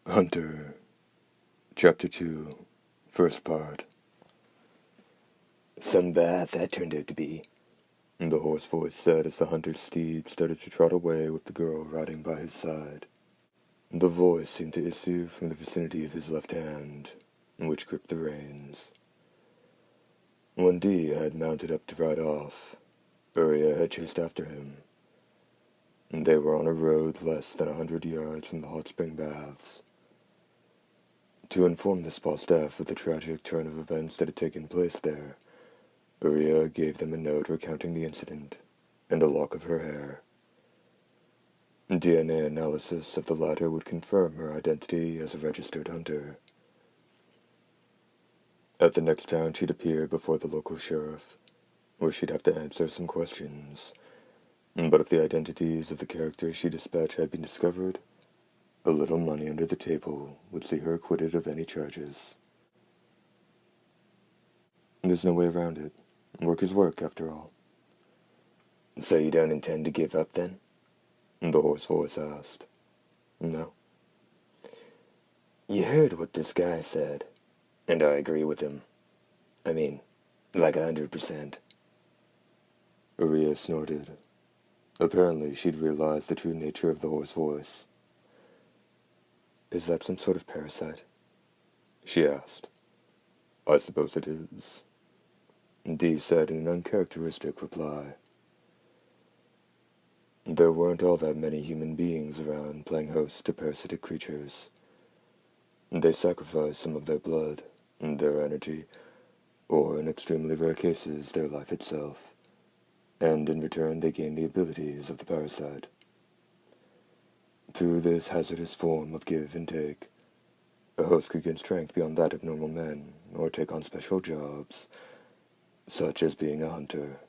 Hunter, Chapter 2, First Part. Some bath that turned out to be, The hoarse voice said as the hunter's steed started to trot away with the girl riding by his side. The voice seemed to issue from the vicinity of his left hand, which gripped the reins. When Dee had mounted up to ride off, Iriya had chased after him. They were on a road less than 100 yards from the hot spring baths. To inform the spa staff of the tragic turn of events that had taken place there, Iriya gave them a note recounting the incident, and a lock of her hair. DNA analysis of the latter would confirm her identity as a registered hunter. At the next town she'd appear before the local sheriff, where she'd have to answer some questions. But if the identities of the characters she dispatched had been discovered, a little money under the table would see her acquitted of any charges. There's no way around it. Work is work, after all. So you don't intend to give up, then? The hoarse voice asked. No. You heard what this guy said, and I agree with him. I mean, like 100%. Iriya snorted. Apparently she'd realized the true nature of the hoarse voice. Is that some sort of parasite? She asked. I suppose it is. Dee said in an uncharacteristic reply. There weren't all that many human beings around playing host to parasitic creatures. They sacrificed some of their blood, their energy, or in extremely rare cases, their life itself, and in return they gained the abilities of the parasite. Through this hazardous form of give and take, a host could gain strength beyond that of normal men, or take on special jobs, such as being a hunter.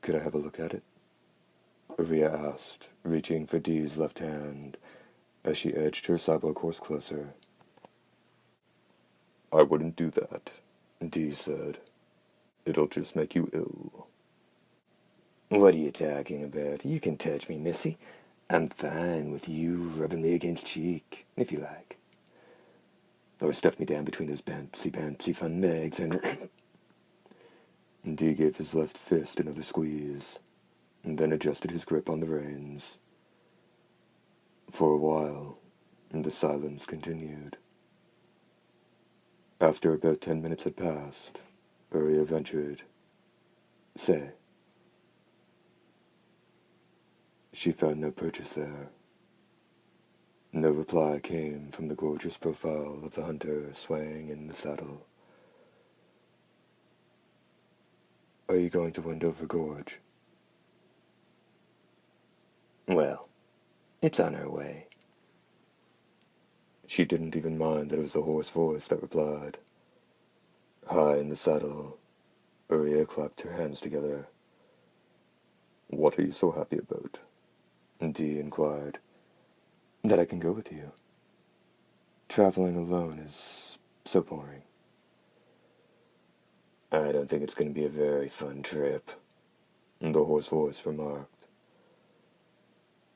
Could I have a look at it? Iriya asked, reaching for Dee's left hand as she edged her cyborg horse closer. I wouldn't do that, Dee said. It'll just make you ill. What are you talking about? You can touch me, missy. I'm fine with you rubbing me against cheek, if you like. Or stuff me down between those bouncy fun legs and... Dee gave his left fist another squeeze, and then adjusted his grip on the reins. For a while, the silence continued. After about 10 minutes had passed, Iriya ventured, Say. She found no purchase there. No reply came from the gorgeous profile of the hunter swaying in the saddle. Are you going to Wendover Gorge? Well, it's on our way. She didn't even mind that it was the hoarse voice that replied. High in the saddle, Iriya clapped her hands together. What are you so happy about? Dee inquired. That I can go with you. Traveling alone is so boring. I don't think it's going to be a very fun trip, the hoarse voice remarked.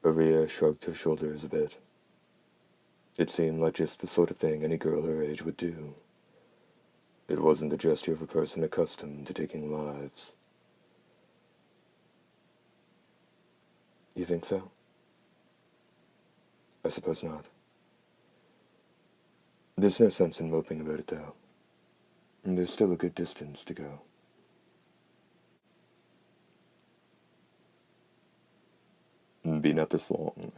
Iriya shrugged her shoulders a bit. It seemed like just the sort of thing any girl her age would do. It wasn't the gesture of a person accustomed to taking lives. You think so? I suppose not. There's no sense in moping about it, though. There's still a good distance to go. Be not this long.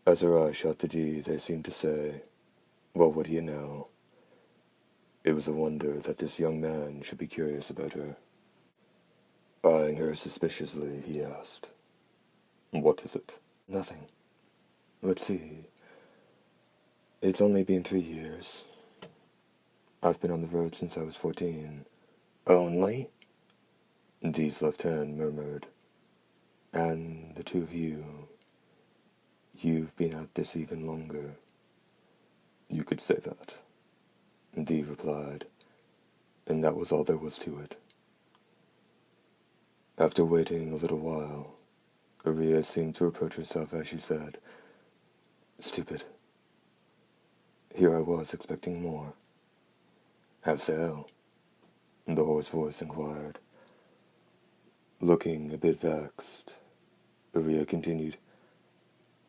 As her eyes shot to Dee, they seemed to say, well, what do you know? It was a wonder that this young man should be curious about her. Eyeing her suspiciously, he asked, What is it? Nothing. Let's see. It's only been 3 years. I've been on the road since I was 14. Only? Dee's left hand murmured. And the two of you, you've been at this even longer. You could say that, Dee replied, and that was all there was to it. After waiting a little while, Iriya seemed to reproach herself as she said, "Stupid. Here I was expecting more." How so? The hoarse voice inquired. Looking a bit vexed, Iriya continued,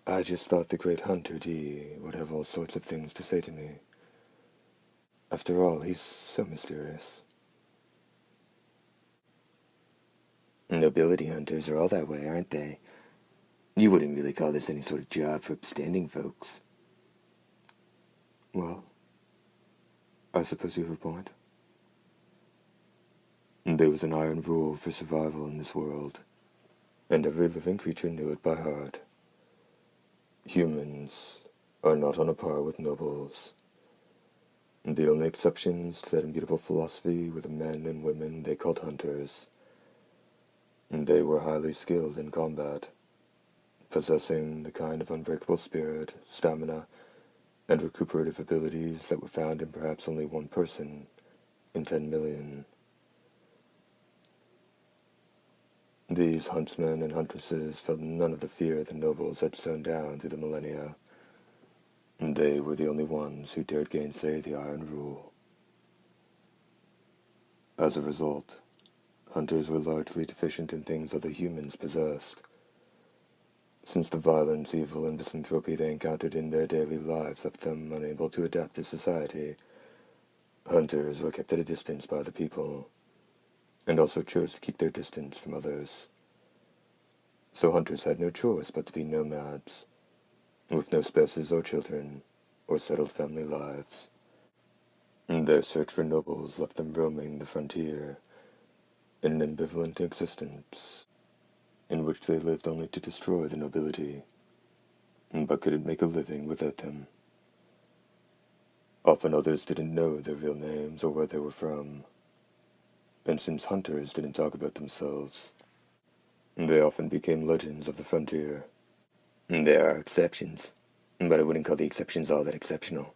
"I just thought the great hunter D would have all sorts of things to say to me. After all, he's so mysterious." Nobility hunters are all that way, aren't they? You wouldn't really call this any sort of job for upstanding folks. Well, I suppose you have a point. There was an iron rule for survival in this world, and every living creature knew it by heart. Humans are not on a par with nobles. The only exceptions to that immutable philosophy were the men and women they called hunters. They were highly skilled in combat, possessing the kind of unbreakable spirit, stamina, and recuperative abilities that were found in perhaps only one person in 10 million. These huntsmen and huntresses felt none of the fear the nobles had sown down through the millennia. They were the only ones who dared gainsay the iron rule. As a result, hunters were largely deficient in things other humans possessed. Since the violence, evil, and misanthropy they encountered in their daily lives left them unable to adapt to society, hunters were kept at a distance by the people, and also chose to keep their distance from others. So hunters had no choice but to be nomads, with no spouses or children, or settled family lives. Their search for nobles left them roaming the frontier, in an ambivalent existence, in which they lived only to destroy the nobility, but couldn't make a living without them. Often others didn't know their real names or where they were from, and since hunters didn't talk about themselves, they often became legends of the frontier. There are exceptions, but I wouldn't call the exceptions all that exceptional.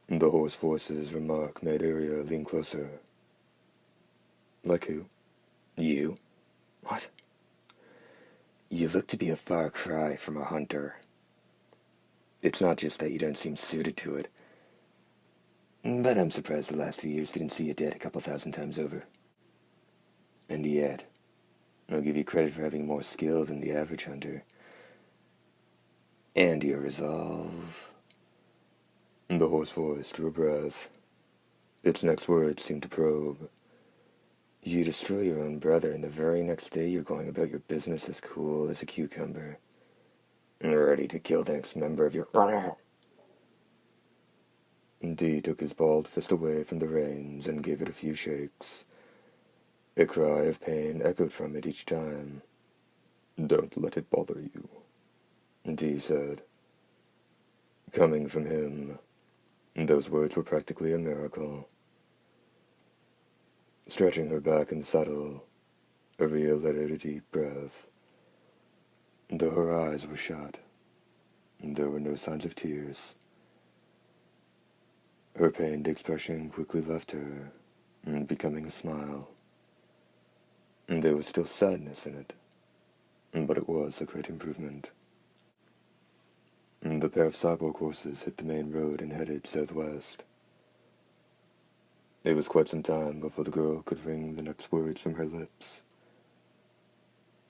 The hoarse voice's remark made Iriya lean closer. Like who? You? What? You look to be a far cry from a hunter. It's not just that you don't seem suited to it, but I'm surprised the last few years didn't see you dead a couple thousand times over. And yet, I'll give you credit for having more skill than the average hunter. And your resolve. The hoarse voice drew a breath. Its next words seemed to probe. You destroy your own brother, and the very next day you're going about your business as cool as a cucumber, ready to kill the next member of your... D took his bald fist away from the reins and gave it a few shakes. A cry of pain echoed from it each time. "Don't let it bother you," D said. Coming from him, those words were practically a miracle. Stretching her back in the saddle, Iriya let out a deep breath. Though her eyes were shut, there were no signs of tears. Her pained expression quickly left her, becoming a smile. There was still sadness in it, but it was a great improvement. The pair of cyborg horses hit the main road and headed southwest. It was quite some time before the girl could wring the next words from her lips.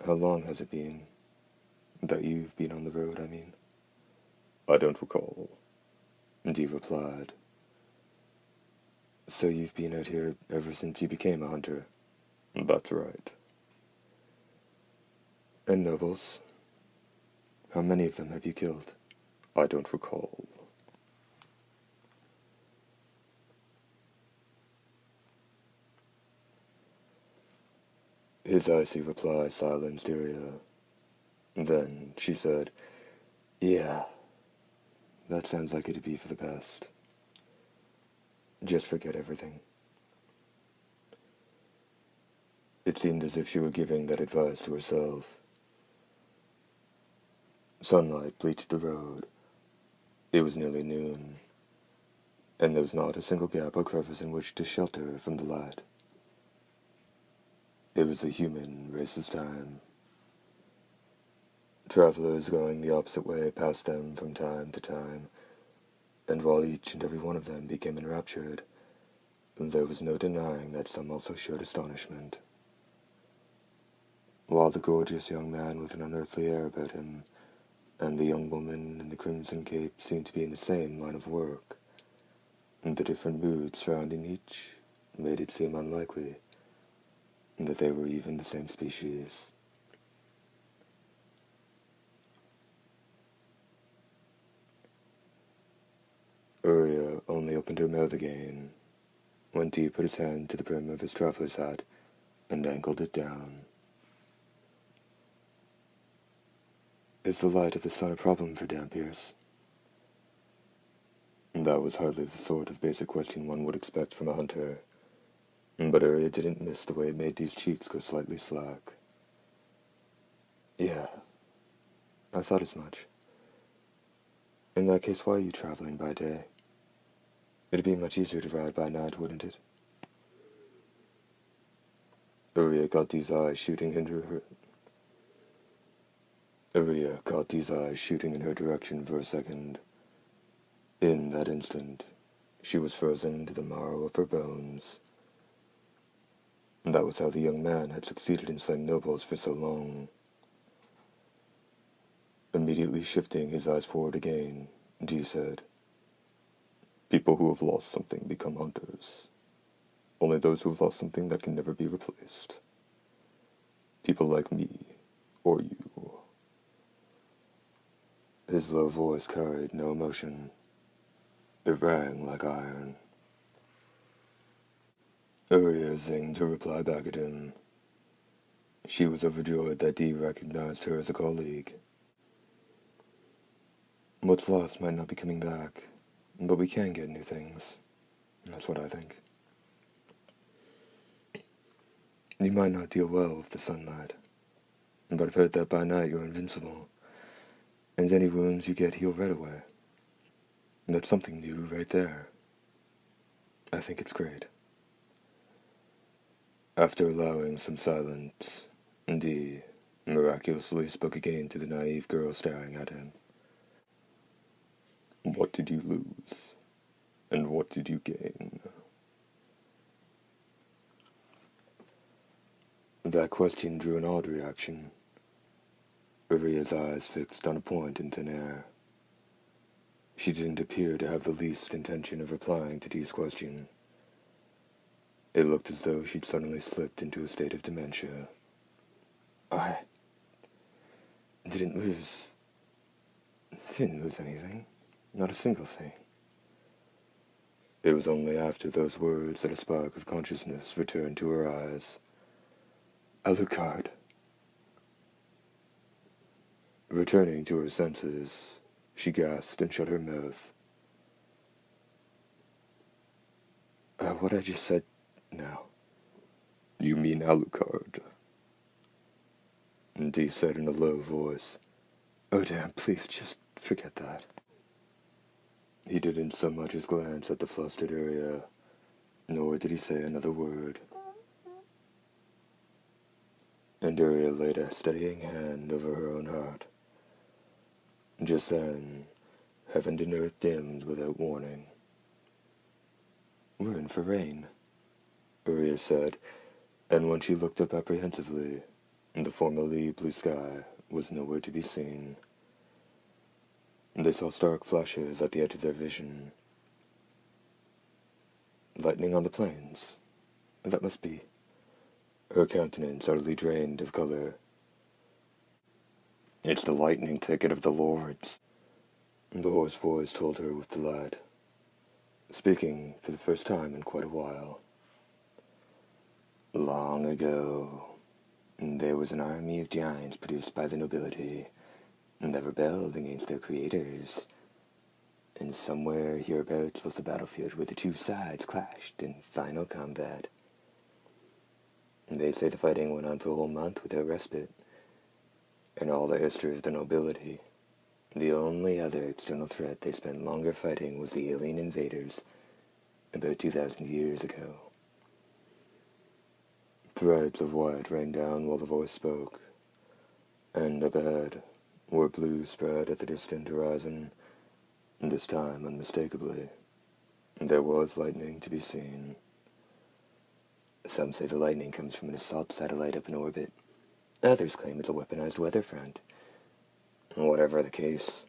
"How long has it been? That you've been on the road, I mean?" "I don't recall," Dee replied. "So you've been out here ever since you became a hunter?" "That's right." "And nobles? How many of them have you killed?" "I don't recall." His icy reply silenced Iriya. Then she said, "Yeah, that sounds like it'd be for the best. Just forget everything." It seemed as if she were giving that advice to herself. Sunlight bleached the road. It was nearly noon, and there was not a single gap or crevice in which to shelter from the light. It was a human race's time. Travelers going the opposite way passed them from time to time, and while each and every one of them became enraptured, there was no denying that some also showed astonishment. While the gorgeous young man with an unearthly air about him, and the young woman in the crimson cape seemed to be in the same line of work, the different moods surrounding each made it seem unlikely that they were even the same species. Uriya only opened her mouth again when Dee put his hand to the brim of his traveler's hat and angled it down. Is the light of the sun a problem for Dampiers? That was hardly the sort of basic question one would expect from a hunter, but Uriya didn't miss the way it made Dee's cheeks go slightly slack. Yeah, I thought as much. In that case, why are you traveling by day? It'd be much easier to ride by night, wouldn't it? Uriya caught Dee's eyes shooting in her direction for a second. In that instant, she was frozen to the marrow of her bones. That was how the young man had succeeded in slaying nobles for so long. Immediately shifting his eyes forward again, Dee said, "People who have lost something become hunters. Only those who have lost something that can never be replaced. People like me, or you." His low voice carried no emotion. It rang like iron. Uriya zinged to reply back at him. She was overjoyed that Dee recognized her as a colleague. What's lost might not be coming back, but we can get new things. That's what I think. You might not deal well with the sunlight, but I've heard that by night you're invincible, and any wounds you get heal right away. That's something new right there. I think it's great. After allowing some silence, Dee miraculously spoke again to the naive girl staring at him. What did you lose? And what did you gain? That question drew an odd reaction. Uriya's eyes fixed on a point in thin air. She didn't appear to have the least intention of replying to Dee's question. It looked as though she'd suddenly slipped into a state of dementia. I didn't lose anything. Not a single thing. It was only after those words that a spark of consciousness returned to her eyes. Alucard. Returning to her senses, she gasped and shut her mouth. What I just said now. You mean Alucard? Dee said in a low voice. Oh damn, please, just forget that. He didn't so much as glance at the flustered Uriya, nor did he say another word. And Uriya laid a steadying hand over her own heart. Just then, heaven and earth dimmed without warning. We're in for rain, Uriya said, and when she looked up apprehensively, the formerly blue sky was nowhere to be seen. They saw stark flashes at the edge of their vision. Lightning on the plains? That must be. Her countenance utterly drained of color. It's the lightning ticket of the lords, the hoarse voice told her with delight, speaking for the first time in quite a while. Long ago, there was an army of giants produced by the nobility that rebelled against their creators, and somewhere hereabouts was the battlefield where the two sides clashed in final combat. They say the fighting went on for a whole month without respite. In all the history of the nobility, the only other external threat they spent longer fighting was the alien invaders about 2,000 years ago. Threads of white rained down while the voice spoke, and up ahead, where blue spread at the distant horizon, and this time unmistakably. There was lightning to be seen. Some say the lightning comes from an assault satellite up in orbit. Others claim it's a weaponized weather front. Whatever the case,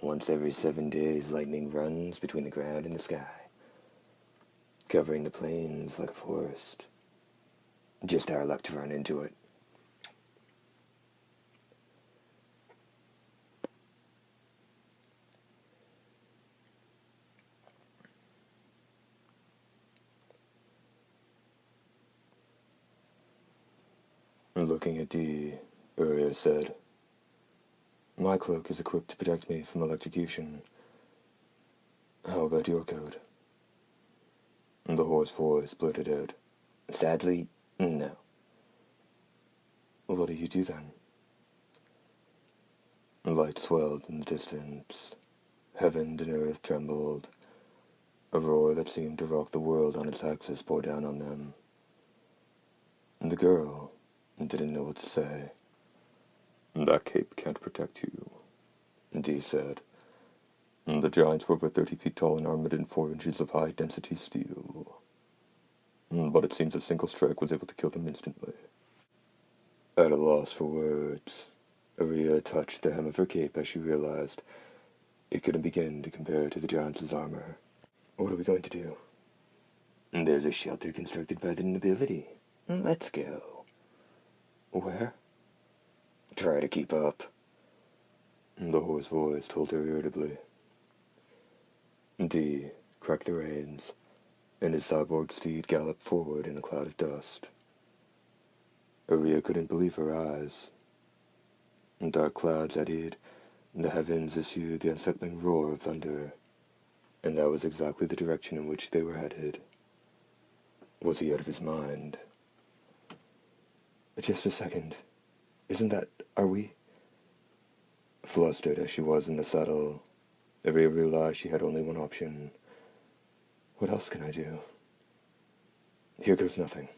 once every 7 days lightning runs between the ground and the sky, covering the plains like a forest. Just our luck to run into it. Looking at Dee, Uriah said, "My cloak is equipped to protect me from electrocution. How about your coat?" The hoarse voice blurted out, Sadly, no. "What do you do then?" Light swelled in the distance. Heaven and earth trembled. A roar that seemed to rock the world on its axis bore down on them. The girl didn't know what to say. "That cape can't protect you," Dee said. "The giants were over 30 feet tall and armored in 4 inches of high-density steel. But it seems a single strike was able to kill them instantly." At a loss for words, Iriya touched the hem of her cape as she realized it couldn't begin to compare to the giants' armor. "What are we going to do?" There's a shelter constructed by the nobility. Let's go. "Where?" Try to keep up. The hoarse voice told her irritably. Dee cracked the reins, and his cyborg steed galloped forward in a cloud of dust. Iriya couldn't believe her eyes. Dark clouds eddied, and the heavens issued the unsettling roar of thunder, and that was exactly the direction in which they were headed. Was he out of his mind? "Just a second. Are we?" Flustered as she was in the saddle, Iriya realized she had only one option. "What else can I do?" "Here goes nothing."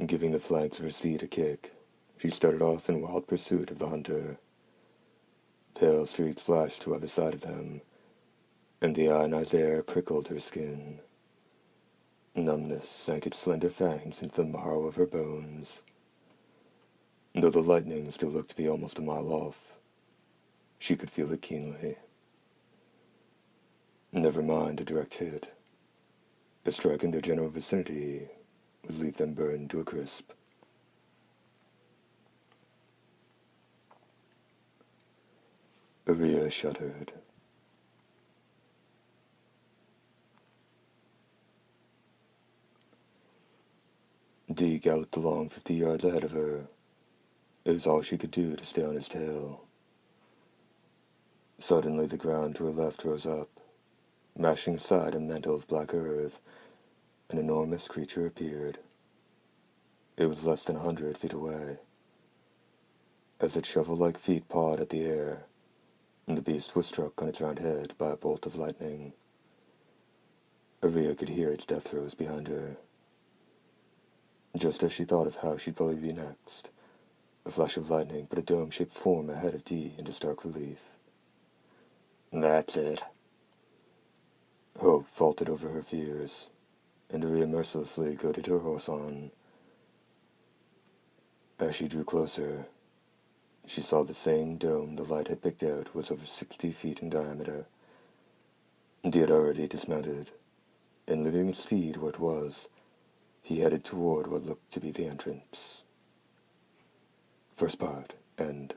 Giving the flanks of her steed a kick, she started off in wild pursuit of the hunter. Pale streaks flashed to either side of them, and the ionized air prickled her skin. Numbness sank its slender fangs into the marrow of her bones. Though the lightning still looked to be almost a mile off, she could feel it keenly. Never mind a direct hit. A strike in their general vicinity would leave them burned to a crisp. Iriya shuddered. Dee galloped along 50 yards ahead of her. It was all she could do to stay on his tail. Suddenly the ground to her left rose up. Mashing aside a mantle of black earth, an enormous creature appeared. It was less than 100 feet away. As its shovel-like feet pawed at the air, the beast was struck on its round head by a bolt of lightning. Iriya could hear its death throes behind her. Just as she thought of how she'd probably be next, a flash of lightning put a dome-shaped form ahead of Dee into stark relief. That's it. Hope vaulted over her fears, and Iriya mercilessly goaded her horse on. As she drew closer, she saw the same dome the light had picked out was over 60 feet in diameter. Dee had already dismounted, and leaving his steed where it was, he headed toward what looked to be the entrance. First part, end.